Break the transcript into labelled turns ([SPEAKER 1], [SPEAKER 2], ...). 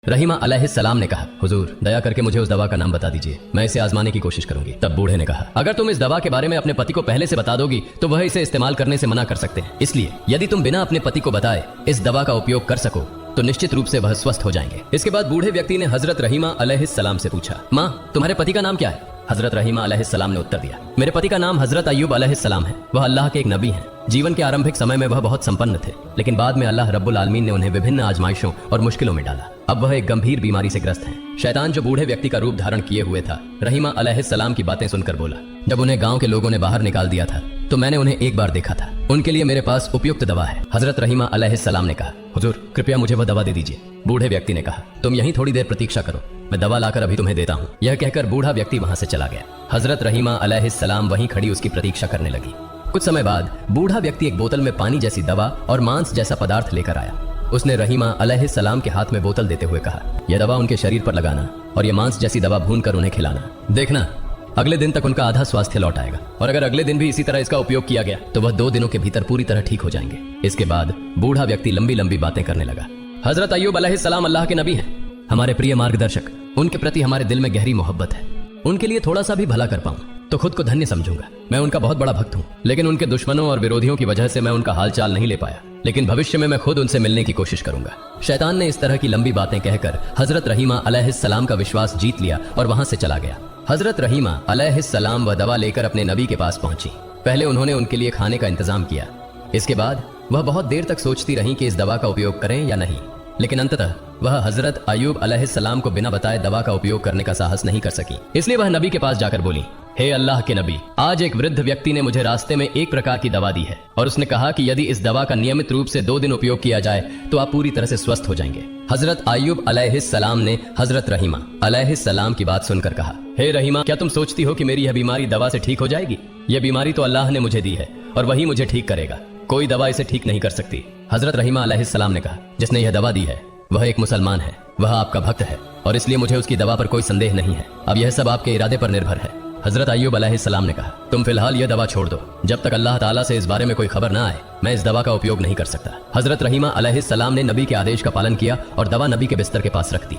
[SPEAKER 1] रहीमा अलैहिस्सलाम ने कहा, हुजूर दया करके मुझे उस दवा का नाम बता दीजिए, मैं इसे आजमाने की कोशिश करूंगी। तब बूढ़े ने कहा, अगर तुम इस दवा के बारे में अपने पति को पहले से बता दोगी तो वह इसे इस्तेमाल करने से मना कर सकते हैं। इसलिए यदि तुम बिना अपने पति को बताए इस दवा का उपयोग कर सको तो निश्चित रूप से वह स्वस्थ हो जाएंगे। इसके बाद बूढ़े व्यक्ति ने हजरत रहीमा अलैहिस्सलाम से पूछा, माँ तुम्हारे पति का नाम क्या है? हजरत रहीमा अलैहिस्सलाम ने उत्तर दिया, मेरे पति का नाम हजरत अय्यूब अलैहिस्सलाम है। वह अल्लाह के एक नबी हैं। जीवन के आरंभिक समय में वह बहुत संपन्न थे, लेकिन बाद में अल्लाह रब्बुल आलमीन ने उन्हें विभिन्न आजमाइशों और मुश्किलों में डाला। अब वह एक गंभीर बीमारी से ग्रस्त हैं। शैतान जो बूढ़े व्यक्ति का रूप धारण किए हुए था, रहीमा अलैहिस्सलाम की बातें सुनकर बोला, जब उन्हें गांव के लोगों ने बाहर निकाल दिया था तो मैंने उन्हें एक बार देखा था। उनके लिए मेरे पास उपयुक्त दवा है। हजरत रहीमा अलैहिस्सलाम ने कहा, हुजूर कृपया मुझे वह दवा दे दीजिए। बूढ़े व्यक्ति ने कहा, तुम यहीं थोड़ी देर प्रतीक्षा करो, मैं दवा लाकर अभी तुम्हें देता हूँ। यह कहकर बूढ़ा व्यक्ति वहां से चला गया। हजरत रहीमा अलैहिस्सलाम वहीं खड़ी उसकी प्रतीक्षा करने लगी। कुछ समय बाद बूढ़ा व्यक्ति एक बोतल में पानी जैसी दवा और मांस जैसा पदार्थ लेकर आया। उसने रहीमा अलैहिस्सलाम के हाथ में बोतल देते हुए कहा, यह दवा उनके शरीर पर लगाना और यह मांस जैसी दवा भूनकर उन्हें खिलाना। देखना अगले दिन तक उनका आधा स्वास्थ्य लौट आएगा, और अगर अगले दिन भी इसी तरह इसका उपयोग किया गया तो वह 2 दिनों के भीतर पूरी तरह ठीक हो जाएंगे। इसके बाद बूढ़ा व्यक्ति लंबी लंबी बातें करने लगा। हजरत अय्यूब अलैहिस्सलाम अल्लाह के नबी हैं, हमारे प्रिय मार्गदर्शक। उनके प्रति हमारे दिल में गहरी मोहब्बत है। उनके लिए थोड़ा सा भी भला कर पाऊं तो खुद को धन्य समझूंगा। मैं उनका बहुत बड़ा भक्त हूँ, लेकिन उनके दुश्मनों और विरोधियों की वजह से मैं उनका हाल चाल नहीं ले पाया, लेकिन भविष्य में मैं खुद उनसे मिलने की कोशिश करूंगा। शैतान ने इस तरह की लंबी बातें कहकर हजरत रहीमा अलैहिस्सलाम का विश्वास जीत लिया और वहां से चला गया। हजरत रहीमा अलैहिस्सलाम वह दवा लेकर अपने नबी के पास पहुंची। पहले उन्होंने उनके लिए खाने का इंतजाम किया। इसके बाद वह बहुत देर तक सोचती रही कि इस दवा का उपयोग करें या नहीं, लेकिन अंततः वह हजरत अय्यूब अलैहिस्सलाम को बिना बताए दवा का उपयोग करने का साहस नहीं कर सकी। इसलिए वह नबी के पास जाकर बोली, हे अल्लाह के नबी, आज एक वृद्ध व्यक्ति ने मुझे रास्ते में एक प्रकार की दवा दी है और उसने कहा कि यदि इस दवा का नियमित रूप से 2 दिन उपयोग किया जाए तो आप पूरी तरह से स्वस्थ हो जाएंगे। हजरत अय्यूब अलैहिस्सलाम ने हजरत रहीमा अलैहिस्सलाम की बात सुनकर कहा, हे रहीमा, क्या तुम सोचती हो कि मेरी यह बीमारी दवा से ठीक हो जाएगी? यह बीमारी तो अल्लाह ने मुझे दी है और वही मुझे ठीक करेगा, कोई दवा इसे ठीक नहीं कर सकती। हजरत रहीमा अलैहिस्सलाम ने कहा, जिसने यह दवा दी है वह एक मुसलमान है, वह आपका भक्त है और इसलिए मुझे उसकी दवा पर कोई संदेह नहीं है। अब यह सब आपके इरादे पर निर्भर है। हजरत अय्यूब अलैहिस्सलाम ने कहा, तुम फिलहाल यह दवा छोड़ दो, जब तक अल्लाह ताला से इस बारे में कोई खबर ना आए मैं इस दवा का उपयोग नहीं कर सकता। हजरत रहीमा अलैहिस्सलाम ने नबी के आदेश का पालन किया और दवा नबी के बिस्तर के पास रख दी।